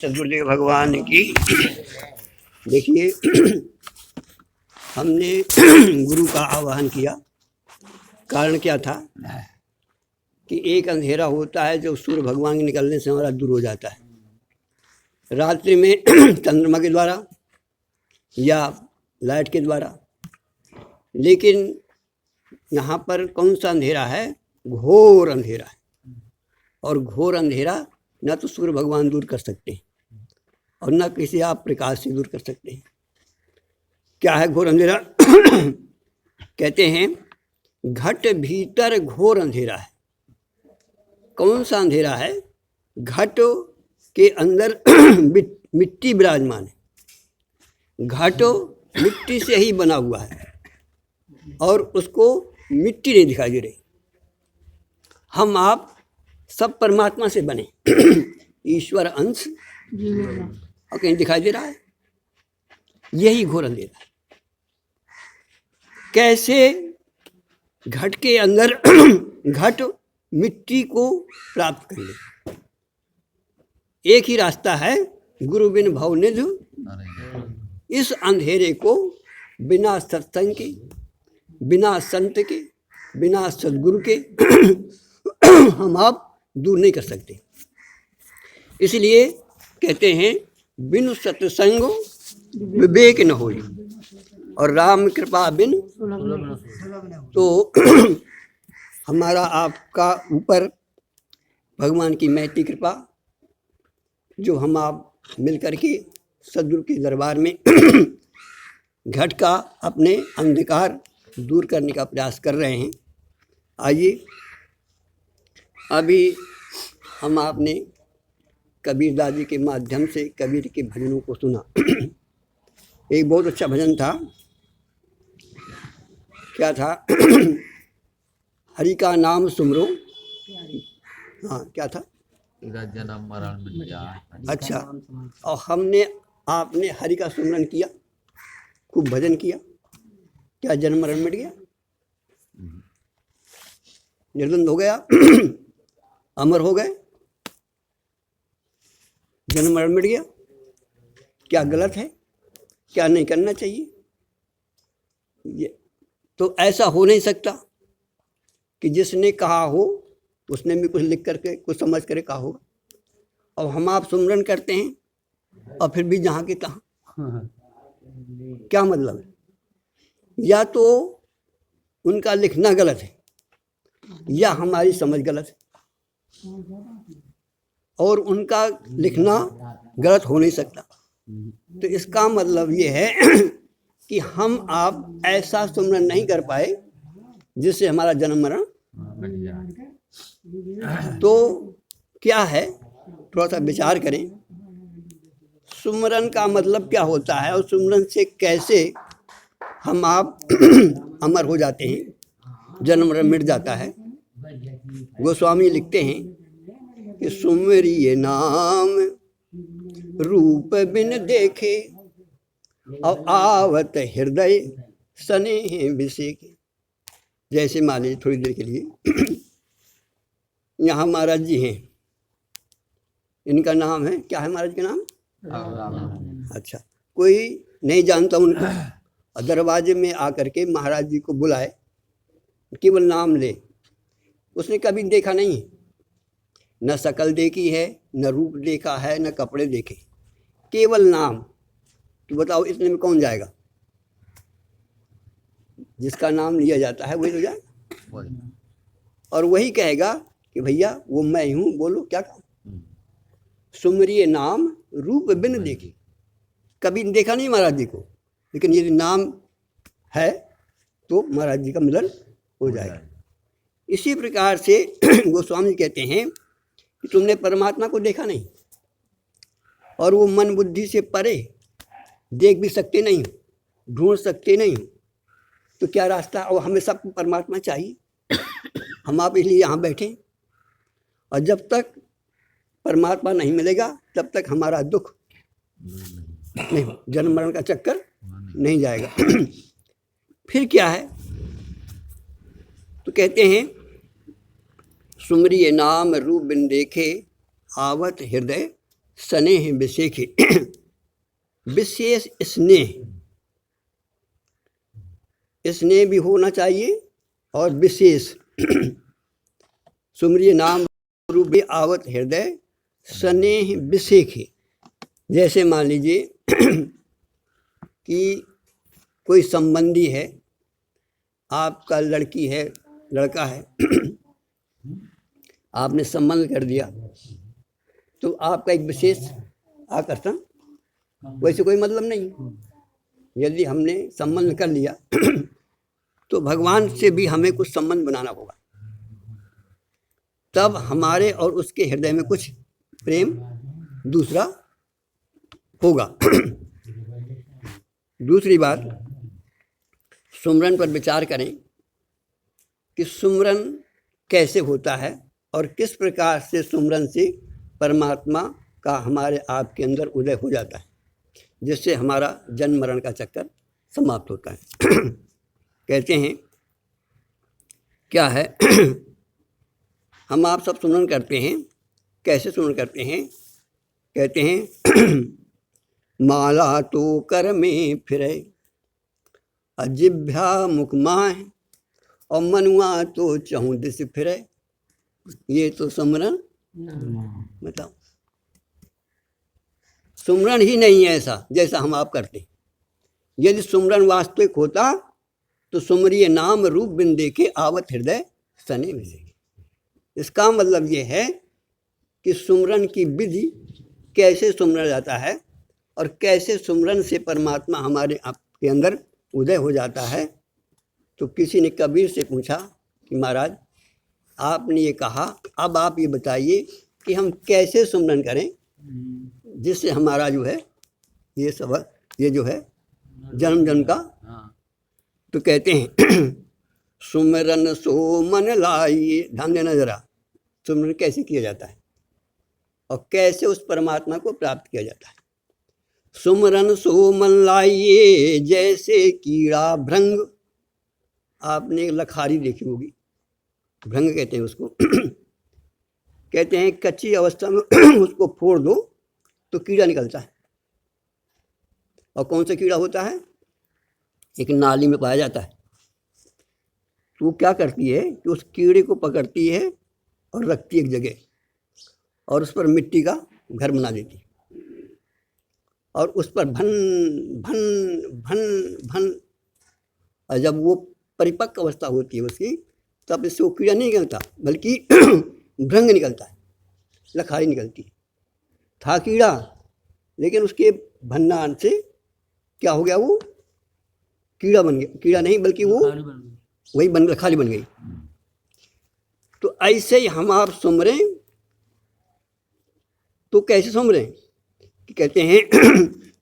सदगुरुदेव भगवान की। देखिए, हमने गुरु का आवाहन किया। कारण क्या था कि एक अंधेरा होता है जो सूर्य भगवान के निकलने से हमारा दूर हो जाता है। रात्रि में चंद्रमा के द्वारा या लाइट के द्वारा। लेकिन यहाँ पर कौन सा अंधेरा है? घोर अंधेरा है। और घोर अंधेरा न तो सूर्य भगवान दूर कर सकते हैं और न किसी आप प्रकाश से दूर कर सकते हैं। क्या है घोर अंधेरा? कहते हैं घट भीतर घोर अंधेरा है। कौन सा अंधेरा है? घट के अंदर मिट्टी विराजमान है। घट मिट्टी से ही बना हुआ है और उसको मिट्टी नहीं दिखाई दे रही। हम आप सब परमात्मा से बने। ईश्वर अंश और कहीं दिखाई दे रहा है? यही घोर अंधेरा है। कैसे घट के अंदर घट मिट्टी को प्राप्त कर ले? एक ही रास्ता है, गुरु बिन भवनिधि। इस अंधेरे को बिना सत्संग के, बिना संत के, बिना सदगुरु के हम आप दूर नहीं कर सकते। इसलिए कहते हैं बिनु सत्संग विवेक न होई और राम कृपा बिन। तो हमारा आपका ऊपर भगवान की मैत्री कृपा, जो हम आप मिल करके सदगुरु के दरबार में घट का अपने अंधकार दूर करने का प्रयास कर रहे हैं। आइए, अभी हम आपने कबीर दादी के माध्यम से कबीर के भजनों को सुना। एक बहुत अच्छा भजन था। क्या था? हरि का नाम सुमरो। हाँ, क्या था? जन्म मरण मिट जाए। अच्छा, और हमने आपने हरि का सुमरन किया, खूब भजन किया। क्या जन्म मरण मिट गया? निर्द्वंद हो गया? अमर हो गए? जन्म मरण मिट गया? क्या गलत है? क्या नहीं करना चाहिए? ये तो ऐसा हो नहीं सकता कि जिसने कहा हो उसने भी कुछ लिख करके कुछ समझ करके कहा होगा। अब हम आप सुमरन करते हैं और फिर भी जहाँ के तहाँ। क्या मतलब है? या तो उनका लिखना गलत है या हमारी समझ गलत है, और उनका लिखना गलत हो नहीं सकता। तो इसका मतलब ये है कि हम आप ऐसा सुमरन नहीं कर पाए जिससे हमारा जन्म मरण। तो क्या है, थोड़ा सा विचार करें। सुमरन का मतलब क्या होता है और सुमरन से कैसे हम आप अमर हो जाते हैं, जन्म मरण मिट जाता है। गोस्वामी लिखते हैं कि सुमरिए नाम रूप बिन देखे और आवत हृदय स्नेह विषेके। जैसे मान लीजिए थोड़ी देर के लिए यहाँ महाराज जी हैं, इनका नाम है, क्या है महाराज का नाम? अच्छा, कोई नहीं जानता उनको, दरवाजे में आकर के महाराज जी को बुलाए, केवल नाम ले। उसने कभी देखा नहीं, न शक्ल देखी है, न रूप देखा है, न कपड़े देखे, केवल नाम। तो बताओ इतने में कौन जाएगा? जिसका नाम लिया जाता है वही तो जाएगा, और वही कहेगा कि भैया वो मैं हूँ, बोलो क्या काम। सुमरिए नाम रूप बिन देखे। कभी देखा नहीं महाराज जी को, लेकिन यदि नाम है तो महाराज जी का मिलन हो जाएगा। इसी प्रकार से गोस्वामी कहते हैं कि तुमने परमात्मा को देखा नहीं और वो मन बुद्धि से परे, देख भी सकते नहीं, ढूंढ सकते नहीं, तो क्या रास्ता? और हमें सबको परमात्मा चाहिए। हम आप इसलिए यहाँ बैठे, और जब तक परमात्मा नहीं मिलेगा तब तक हमारा दुख नहीं, जन्म मरण का चक्कर नहीं जाएगा। फिर क्या है? तो कहते हैं सुमरिए नाम रूप बिन देखे आवत हृदय स्नेह विशेखे, विशेष स्नेह, स्नेह भी होना चाहिए और विशेष। सुमरिय नाम रूप आवत हृदय स्नेह विशेखे। जैसे मान लीजिए कि कोई संबंधी है, आपका लड़की है, लड़का है, आपने संबंध कर दिया तो आपका एक विशेष आकर्षण, वैसे कोई मतलब नहीं। यदि हमने संबंध कर लिया तो भगवान से भी हमें कुछ संबंध बनाना होगा, तब हमारे और उसके हृदय में कुछ प्रेम दूसरा होगा। दूसरी बात, सुमरन पर विचार करें कि सुमरन कैसे होता है और किस प्रकार से सुमरन से परमात्मा का हमारे आपके अंदर उदय हो जाता है, जिससे हमारा जन्म मरण का चक्कर समाप्त होता है। कहते हैं क्या है, हम आप सब सुमरन करते हैं, कैसे सुमरन करते हैं? कहते हैं माला तो कर में फिरे, अजिभ्या मुख माह, और मनुआ तो चहु दिस फिरे। ये तो सुमरन बताओ, सुमरन ही नहीं है ऐसा जैसा हम आप करते हैं। यदि सुमरन वास्तविक होता तो सुमरिय नाम रूप बिन देखे आवत हृदय सने मिले। इसका मतलब ये है कि सुमरन की विधि, कैसे सुमरन जाता है और कैसे सुमरन से परमात्मा हमारे आपके अंदर उदय हो जाता है। तो किसी ने कबीर से पूछा कि महाराज आपने ये कहा, अब आप ये बताइए कि हम कैसे सुमरन करें जिससे हमारा जो है ये सब, ये जो है जन्म जन्म का। तो कहते हैं सुमरन सो मन लाइए। ध्यान देना जरा, सुमरन कैसे किया जाता है और कैसे उस परमात्मा को प्राप्त किया जाता है। सुमरन सो मन लाइए जैसे कीड़ा भृंग। आपने लखारी देखी होगी, भृंग कहते हैं उसको। कहते हैं कच्ची अवस्था में उसको फोड़ दो तो कीड़ा निकलता है। और कौन सा कीड़ा होता है? एक नाली में पाया जाता है। तो वो क्या करती है कि उस कीड़े को पकड़ती है और रखती है एक जगह, और उस पर मिट्टी का घर बना देती है, और उस पर भन भन भन भन, और जब वो परिपक्व अवस्था होती है उसकी, तब इससे वो कीड़ा नहीं निकलता बल्कि भृंग निकलता है, लखारी निकलती है। था कीड़ा, लेकिन उसके भन्नान से क्या हो गया, वो कीड़ा बन गया। कीड़ा नहीं बल्कि वो वही बन, लखारी बन गई। तो ऐसे ही हम आप सुमरें तो कैसे सुमरें? कि कहते हैं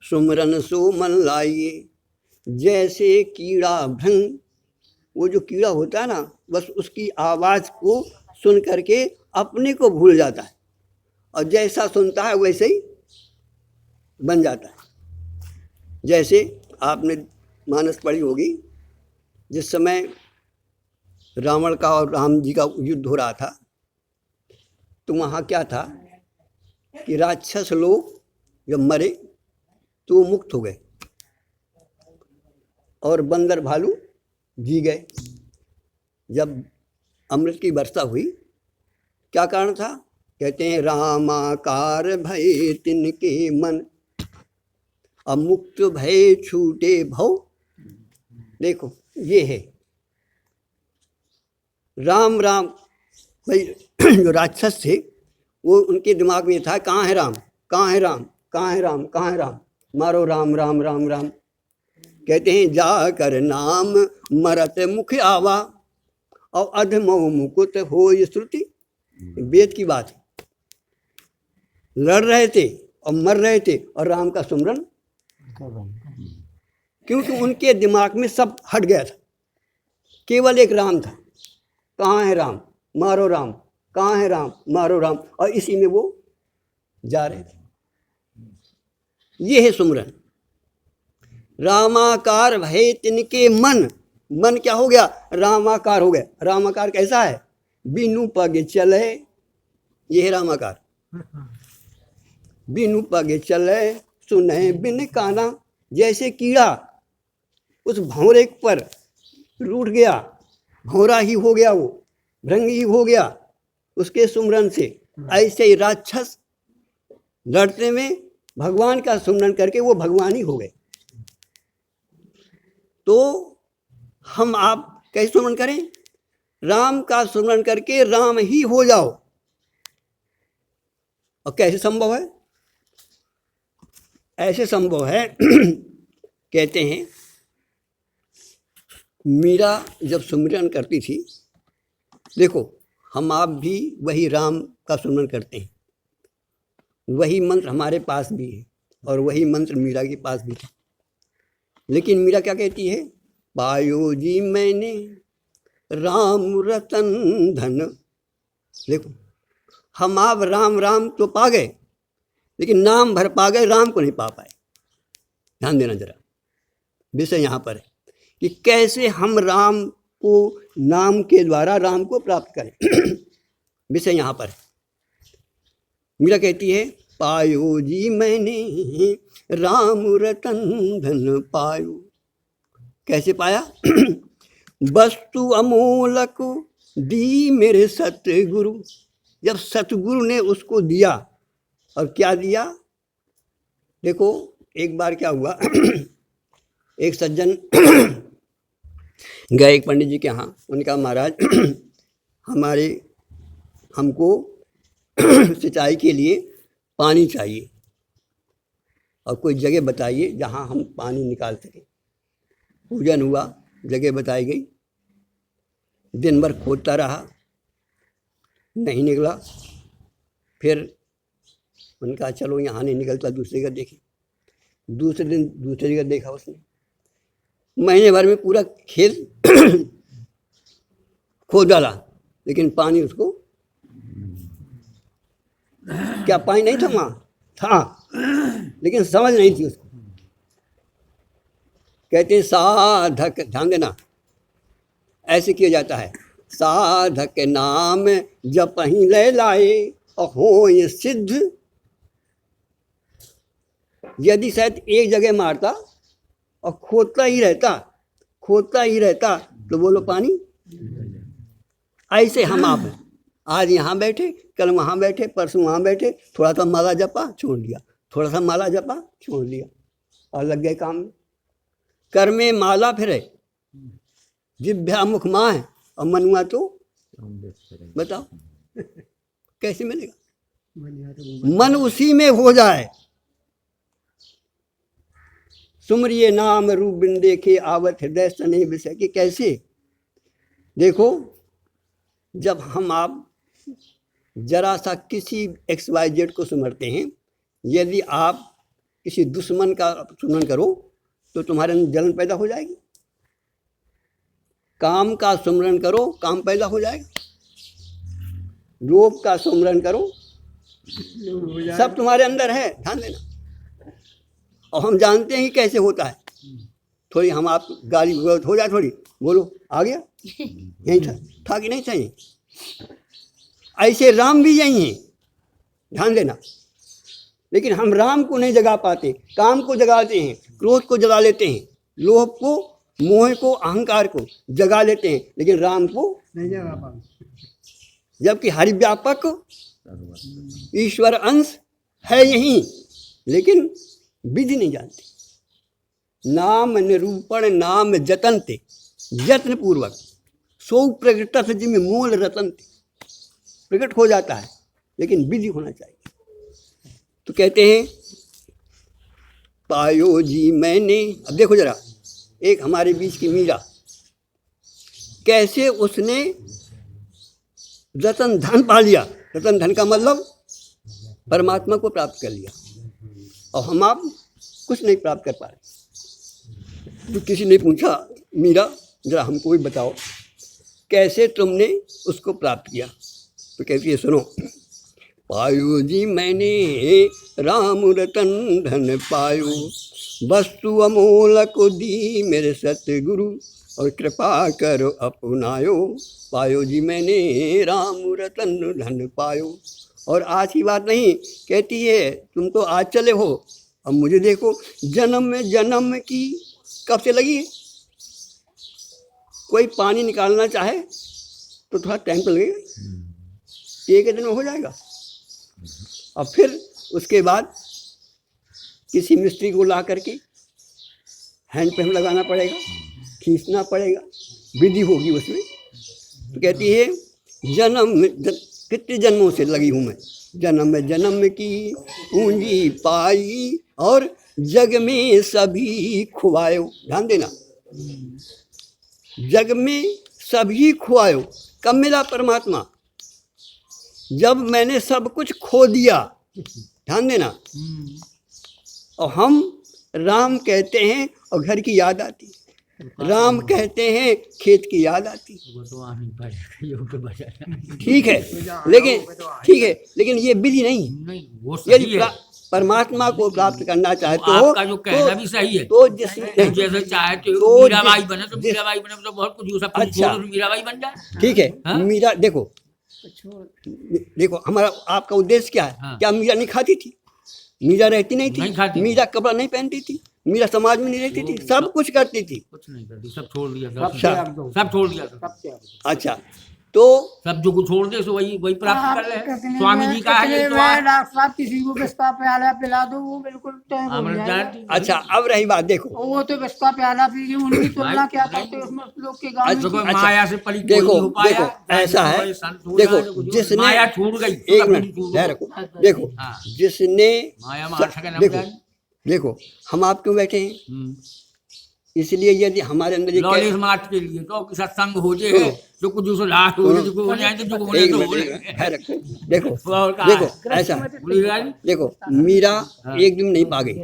सुमरन सो मन लाइए जैसे कीड़ा भृंग। वो जो कीड़ा होता है ना, बस उसकी आवाज़ को सुन करके अपने को भूल जाता है, और जैसा सुनता है वैसे ही बन जाता है। जैसे आपने मानस पढ़ी होगी, जिस समय रावण का और राम जी का युद्ध हो रहा था, तो वहाँ क्या था कि राक्षस लोग जब मरे तो वो मुक्त हो गए और बंदर भालू जी गए। जब अमृत की वर्षा हुई, क्या कारण था? कहते हैं रामाकार भय तिनके मन, अमुक्त भय छूटे भव। देखो ये है राम राम। भाई जो राक्षस थे वो, उनके दिमाग में था कहाँ है राम, कहाँ है राम, कहाँ है राम, कहाँ है राम, मारो राम राम राम राम। कहते हैं जाकर नाम मरत मुख आवा, और अधमो मुकुट हो ये श्रुति। वेद की बात है। लड़ रहे थे और मर रहे थे और राम का सुमरन, क्योंकि उनके दिमाग में सब हट गया था, केवल एक राम था। कहाँ है राम, मारो राम, कहाँ है राम, मारो राम, और इसी में वो जा रहे थे। ये है सुमरन। रामाकार भय तिनके मन। मन क्या हो गया? रामाकार हो गया। रामाकार कैसा है? बिनु पग चले, ये है रामाकार। बिनु पगे चले सुने बिन काना। जैसे कीड़ा उस भंवरे पर रूठ गया, भंवरा ही हो गया, वो भृंग ही हो गया उसके सुमरन से, ऐसे ही राक्षस लड़ते में भगवान का सुमरन करके वो भगवान ही हो गए। तो हम आप कैसे सुमरन करें? राम का सुमरन करके राम ही हो जाओ। और कैसे संभव है? ऐसे संभव है कहते हैं मीरा जब सुमिरन करती थी, देखो हम आप भी वही राम का सुमिरन करते हैं, वही मंत्र हमारे पास भी है और वही मंत्र मीरा के पास भी था। लेकिन मीरा क्या कहती है? पायो जी मैंने राम रतन धन। देखो हम आप राम राम तो पा गए, लेकिन नाम भर पा गए, राम को नहीं पा पाए। ध्यान देना जरा, विषय यहाँ पर है कि कैसे हम राम को नाम के द्वारा राम को प्राप्त करें। विषय यहाँ पर है। मीरा कहती है पायो जी मैंने राम रतन धन पायो। कैसे पाया? वस्तु अमोलक दी मेरे सतगुरु। जब सतगुरु ने उसको दिया, और क्या दिया? देखो एक बार क्या हुआ, एक सज्जन गए एक पंडित जी के यहाँ। उन्होंने कहा महाराज हमको सिंचाई के लिए पानी चाहिए और कोई जगह बताइए जहाँ हम पानी निकाल सकें। पूजन हुआ, जगह बताई गई, दिन भर खोदता रहा, नहीं निकला। फिर उनका चलो यहाँ नहीं निकलता, दूसरी जगह देखी। दूसरे दिन दूसरी जगह देखा उसने, महीने भर में पूरा खेत खोद डाला, लेकिन पानी उसको क्या पानी नहीं था, वहाँ था, लेकिन समझ नहीं थी उसको। कहते हैं साधक, ध्यान देना, ऐसे किया जाता है। साधक नाम जप ही ले लाए और हो ये सिद्ध। यदि शायद एक जगह मारता और खोदता ही रहता तो बोलो पानी। ऐसे हम आप हैं, आज यहाँ बैठे, कल वहाँ बैठे, परसों वहाँ बैठे, थोड़ा सा माला जपा छोड़ दिया, थोड़ा सा माला जपा छोड़ दिया, और लग गए काम में। कर में माला फिरे, जिभ्या मुख माँ है, और मनुआ तो बताओ कैसे मिलेगा? मन उसी में हो जाए। सुमरिये नाम रूप बिन देखे आवत हृदय सने विषय के। कैसे? देखो जब हम आप जरा सा किसी XYZ को सुमरते हैं, यदि आप किसी दुश्मन का सुमरन करो तो तुम्हारे अंदर जलन पैदा हो जाएगी। काम का सुमरन करो, काम पैदा हो जाएगा। लोभ का सुमरन करो, सब तुम्हारे अंदर है, ध्यान देना। और हम जानते हैं कि कैसे होता है। थोड़ी हम आप गाली हो जाए, थोड़ी बोलो आ गया, यही था कि नहीं चाहिए। ऐसे राम भी यही हैं, ध्यान देना। लेकिन हम राम को नहीं जगा पाते, काम को जगाते हैं, क्रोध को जगा लेते हैं, लोभ को, मोह को, अहंकार को जगा लेते हैं, लेकिन राम को नहीं जगा पाते। जबकि हरिव्यापक ईश्वर अंश है यही, लेकिन विधि नहीं जानते। नाम निरूपण नाम जतनते, यत्न पूर्वक सो प्रगट जिम्मे मूल रतनते। प्रकट हो जाता है, लेकिन विधि होना चाहिए। तो कहते हैं पायो जी मैंने। अब देखो जरा, एक हमारे बीच की मीरा, कैसे उसने रतन धन पा लिया। रतन धन का मतलब परमात्मा को प्राप्त कर लिया, और हम आप कुछ नहीं प्राप्त कर पा रहे। तो किसी ने पूछा मीरा जरा हमको भी बताओ कैसे तुमने उसको प्राप्त किया। तो कहती है सुनो, पायो जी मैंने राम रतन धन पायो, वस्तु अमोलक दी मेरे सतगुरु, और कृपा करो अपनायो। पायो जी मैंने राम रतन धन पायो, और आज की बात नहीं, कहती है तुम तो आज चले हो, अब मुझे देखो, जन्म की कब से लगी है। कोई पानी निकालना चाहे तो थोड़ा टाइम तो लगेगा, एक दिन में हो जाएगा। और फिर उसके बाद किसी मिस्त्री को ला करके हैंड पंप लगाना पड़ेगा, खींचना पड़ेगा, विधि होगी उसमें। तो कहती है कितने जन्मों से लगी हूँ मैं, जन्म की पूंजी पाई और जग में सभी खुआयो। ध्यान देना, जग में सभी खुआयो। कब मिला परमात्मा? जब मैंने सब कुछ खो दिया। ध्यान देना। और हम राम कहते हैं और घर की याद आती, राम कहते हैं खेत की याद आती। ठीक है, लेकिन ये विधि नहीं। यदि परमात्मा को प्राप्त करना चाहते हो, आपका जो कहना भी सही है, तो जैसे चाहे तो मीराबाई बने तो मीराबाई बने तो बहुत कुछ, सब अच्छा, मीराबाई बन जाए। ठीक है। मीरा देखो हमारा आपका उद्देश्य क्या है? क्या मीरा नहीं खाती थी? मीरा रहती नहीं थी, मीरा कपड़ा नहीं पहनती थी, मीरा समाज में नहीं रहती थी, सब कुछ करती थी। कुछ नहीं करती, सब छोड़ दिया, सब छोड़ दिया। अच्छा, तो सब जो कुछ छोड़ दे सो वही प्राप्त कर ले। स्वामी जी का है ये, डॉक्टर साहब किसी को बिस्का प्याला पिला दो, वो बिल्कुल टाइम हो जाएगा। अच्छा, अब रही बात, देखो वो तो बिस्का प्याला पी के उनकी तुलना क्या करते उसमें लोग के गांव में। माया से पली देखो ऐसा है, देखो जिसने माया छूट गई, एक मिनट ध्यान रखो, देखो जिसने माया देखो हम आप क्यों बैठे हैं? इसलिए यदि हमारे अंदर ये लॉलेज मार्ट के लिए तो सत्संग हो जाए, जो कुछ दूसरा लाख हो जाए, जो हो जाए, जो होने तो हो जाए। देखो ऐसा, देखो मीरा एक दिन नहीं पा गई,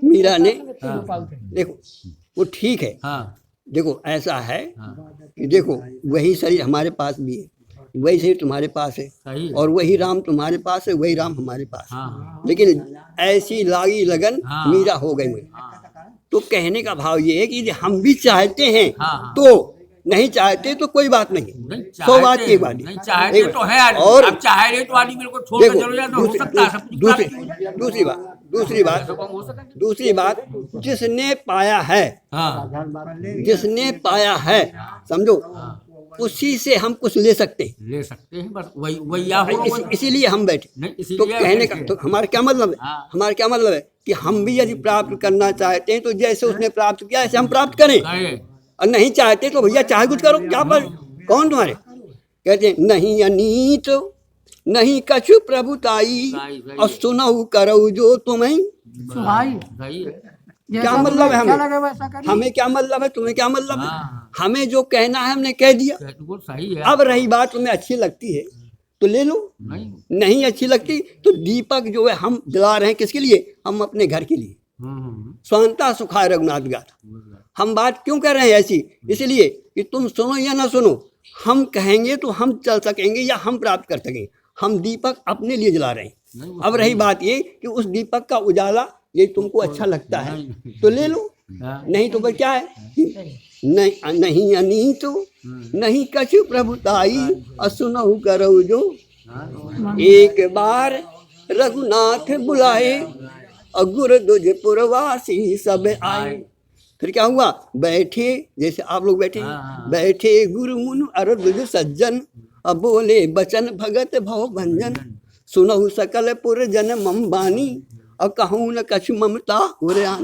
मीरा ने देखो वो ठीक है। देखो ऐसा है कि देखो वही शरीर हमारे पास भी है, वही शरीर तुम्हारे पास है, और वही राम तुम्हारे पास है, वही राम हमारे पास है। लेकिन ऐसी लागी लगन मीरा हो गई हुई। तो कहने का भाव ये है कि यदि हम भी चाहते हैं तो, नहीं चाहते तो कोई बात नहीं, 100 बात की बात नहीं चाहते तो है। और अब चाहे रहे तो आदमी मेरे को छोड़ के चले जाए तो हो सकता है। दूसरी बात जिसने पाया है, जिसने पाया है, समझो, उसी से हम कुछ ले सकते हैं, बस वही इसीलिए हम बैठे। तो कहने का तो हमारा क्या मतलब है? हमारा क्या मतलब है कि हम भी यदि प्राप्त करना चाहते हैं तो जैसे उसने प्राप्त किया ऐसे हम प्राप्त करें, और नहीं चाहते तो भैया चाहे कुछ करो, क्या पर कौन तुम्हारे? कहते हैं नहीं अनीत नहीं कछु प्रभुताई, और सुनऊ करऊ जो तुम्हें। क्या मतलब है हमें क्या मतलब है, तुम्हें क्या मतलब है? हमें जो कहना है हमने कह दिया। अब रही बात तुम्हें अच्छी लगती है तो ले लो, नहीं अच्छी लगती तो दीपक जो है हम जला रहे हैं किसके लिए? हम अपने घर के लिए। स्वांता सुखाय रघुनाथ गाथा। हम बात क्यों कर रहे हैं ऐसी? इसलिए कि तुम सुनो या ना सुनो, हम कहेंगे तो हम चल सकेंगे या हम प्राप्त कर सकेंगे। हम दीपक अपने लिए जला रहे हैं। अब रही बात ये कि उस दीपक का उजाला ये तुमको अच्छा लगता है तो ले लो, नहीं तो क्या है? नहीं अनीत नहीं कछु प्रभुताई, असुनहु करऊ जो। एक बार रघुनाथ बुलाए और गुरु दुज पुरवासी सब आए। फिर क्या हुआ? बैठे, जैसे आप लोग बैठे, बैठे गुरु मुनि अर दुज सज्जन, अब बोले बचन भगत भव भंजन, सुनहु सकल पुर जन मम बानी, और कहूँ न कछु ममता उरयान।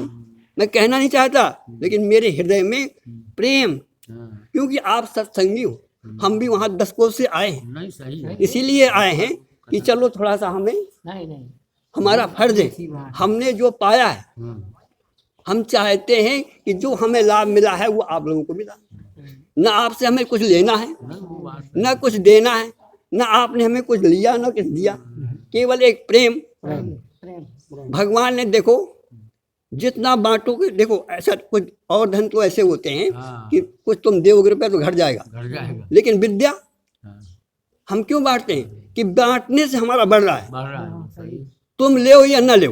मैं कहना नहीं चाहता लेकिन मेरे हृदय में प्रेम, क्योंकि आप सत्संगी हो, हम भी वहाँ 10 कोस से आए हैं, इसीलिए आए हैं कि चलो थोड़ा सा हमें, हमारा फर्ज है, हमने जो पाया है हम चाहते हैं कि जो हमें लाभ मिला है वो आप लोगों को मिला। न आपसे हमें कुछ लेना है न कुछ देना है, न आपने हमें कुछ लिया न कुछ दिया, केवल एक प्रेम। भगवान ने देखो जितना बांटोगे, देखो ऐसा कुछ और धन तो ऐसे होते हैं कि कुछ तुम दोगे रुपया तो घर जाएगा, लेकिन विद्या हम क्यों बांटते हैं? कि बांटने से हमारा बढ़ रहा है। तुम ले या ना ले,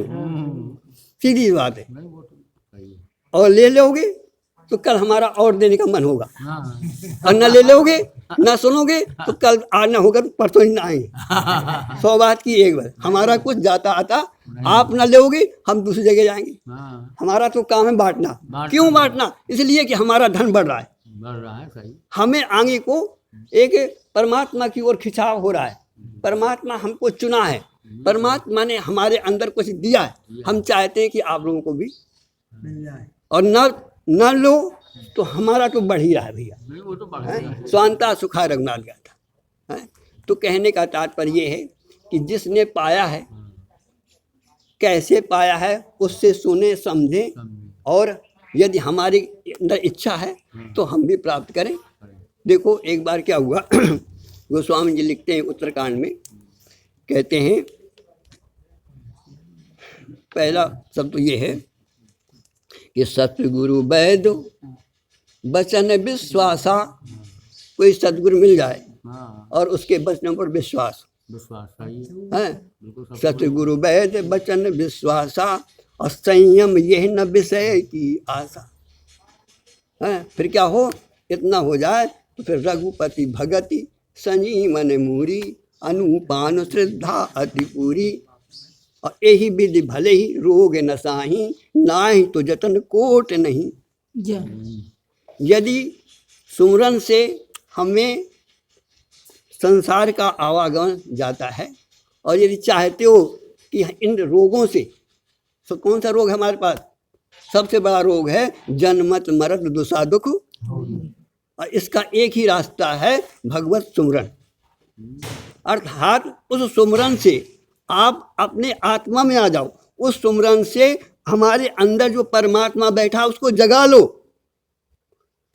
सीधी बात है। और ले लोगे तो कल हमारा और देने का मन होगा, हाँ और न ले लोगे न सुनोगे तो कल आज ना होगा तो परसों ही ना आएंगे। 100 बात की एक बार, हमारा कुछ जाता आता आप न लोगे हम दूसरी जगह जाएंगे। हाँ हमारा तो काम है बांटना। क्यों बांटना? इसलिए कि हमारा धन बढ़ रहा है, बढ़ रहा है सही। हमें आगे को एक परमात्मा की ओर खिंचाव हो रहा है। परमात्मा हमको चुना है, परमात्मा ने हमारे अंदर कुछ दिया है, हम चाहते हैं कि आप लोगों को भी मिल जाए। और न लो तो हमारा तो बढ़ ही रहा है भैया। नहीं, वो तो बढ़ रहा है। स्वांता सुखा रघुनाथ गाथा है। तो कहने का तात्पर्य ये है कि जिसने पाया है, कैसे पाया है उससे सुने समझे, और यदि हमारी अंदर इच्छा है तो हम भी प्राप्त करें। देखो एक बार क्या हुआ, गोस्वामी जी लिखते हैं उत्तरकांड में, कहते हैं पहला शब्द तो ये है कि सतगुरु वैद वचन विश्वासा। कोई सतगुरु मिल जाए हाँ और उसके वचनों पर विश्वास विश्वास सही है। बिल्कुल सब सतगुरु वैद वचन विश्वासा और संयम यह न विषय की आशा है। फिर क्या हो, इतना हो जाए तो फिर रघुपति भगति संजीवन मूरी अनुपान श्रद्धा अति पूरी। और यही विधि भले ही रोग न साही, नाही तो जतन कोट नहीं। जय। यदि सुमरन से हमें संसार का आवागमन जाता है, और यदि चाहते हो कि इन रोगों से, तो कौन सा रोग है हमारे पास? सबसे बड़ा रोग है जन्मत मरत दुसा दुख, और इसका एक ही रास्ता है भगवत सुमरन। अर्थात उस सुमरन से आप अपने आत्मा में आ जाओ, उस सुमरन से हमारे अंदर जो परमात्मा बैठा उसको जगा लो,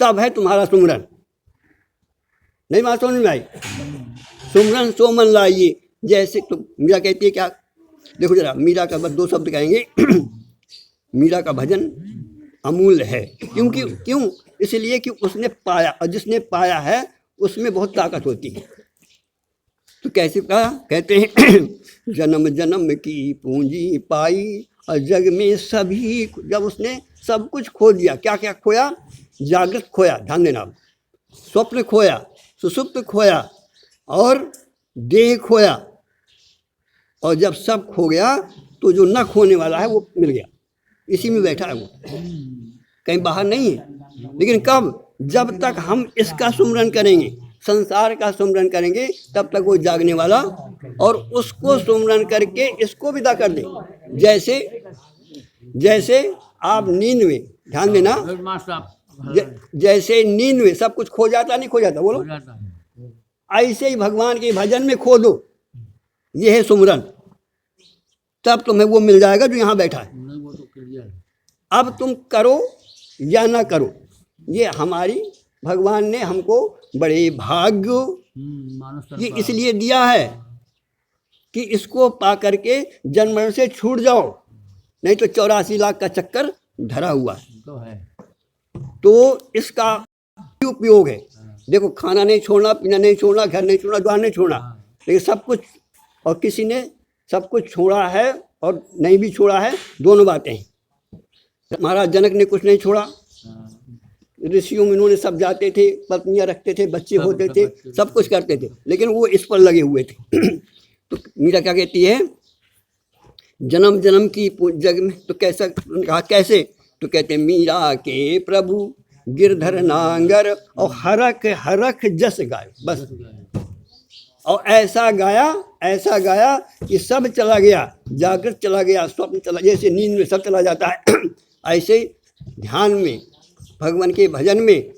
तब है तुम्हारा सुमरन। नहीं बात समझ में आई? सुमरन सो मन लाइए, जैसे तो मीरा कहती है क्या, देखो जरा मीरा का बस 2 शब्द कहेंगे। मीरा का भजन अमूल्य है, क्योंकि क्यों? इसलिए कि उसने पाया, और जिसने पाया है उसमें बहुत ताकत होती है। तो कैसे कहा? कहते हैं जन्म जन्म की पूंजी पाई और जग में सभी, जब उसने सब कुछ खो दिया, क्या क्या खोया? जागृत खोया, ध्यान देना, स्वप्न खोया, सुषुप्त खोया और देह खोया, और जब सब खो गया तो जो न खोने वाला है वो मिल गया, इसी में बैठा है वो, कहीं बाहर नहीं है। लेकिन कब? जब तक हम इसका सुमरन करेंगे, संसार का सुमरन करेंगे, तब तक वो जागने वाला, और उसको सुमरन करके इसको विदा कर दे। जैसे आप नींद में, ध्यान देना, जैसे नींद में सब कुछ खो जाता, नहीं खो जाता बोलो, हो जाता है। ऐसे ही भगवान के भजन में खो दो, ये है सुमरन, तब तुम्हें वो मिल जाएगा जो यहाँ बैठा है। नहीं, वो तो क्लियर है। अब तुम करो या ना करो, ये हमारी भगवान ने हमको बड़े भाग्य मानस ये इसलिए दिया है कि इसको पा करके जन्म से छूट जाओ, नहीं तो 84 लाख का चक्कर धरा हुआ है। तो है। तो इसका उपयोग है। देखो, खाना नहीं छोड़ना, पीना नहीं छोड़ना, घर नहीं छोड़ना, द्वार नहीं छोड़ना, लेकिन सब कुछ, और किसी ने सब कुछ छोड़ा है और नहीं भी छोड़ा है, दोनों बातें हैं। महाराज जनक ने कुछ नहीं छोड़ा, ऋषियों में इन्होंने सब जाते थे, पत्नियां रखते थे, बच्चे होते थे, सब कुछ करते थे, लेकिन वो इस पर लगे हुए थे। तो मीरा क्या कहती है? जन्म जन्म की जग में, तो कैसा कहा, कैसे? तो कहते मीरा के प्रभु गिरधर नांगर और हरख हरख जस गाय, बस। और ऐसा गाया कि सब चला गया, जागृत चला गया, स्वप्न चला, जैसे नींद में सब चला जाता है, ऐसे ध्यान में, भगवान के भजन में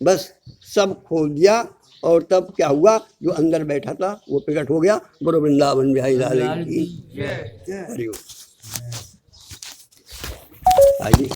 बस सब खो दिया। और तब क्या हुआ? जो अंदर बैठा था वो प्रकट हो गया। बोलो वृंदावन बिहारी लाल की जय। हरि ओम। आइए।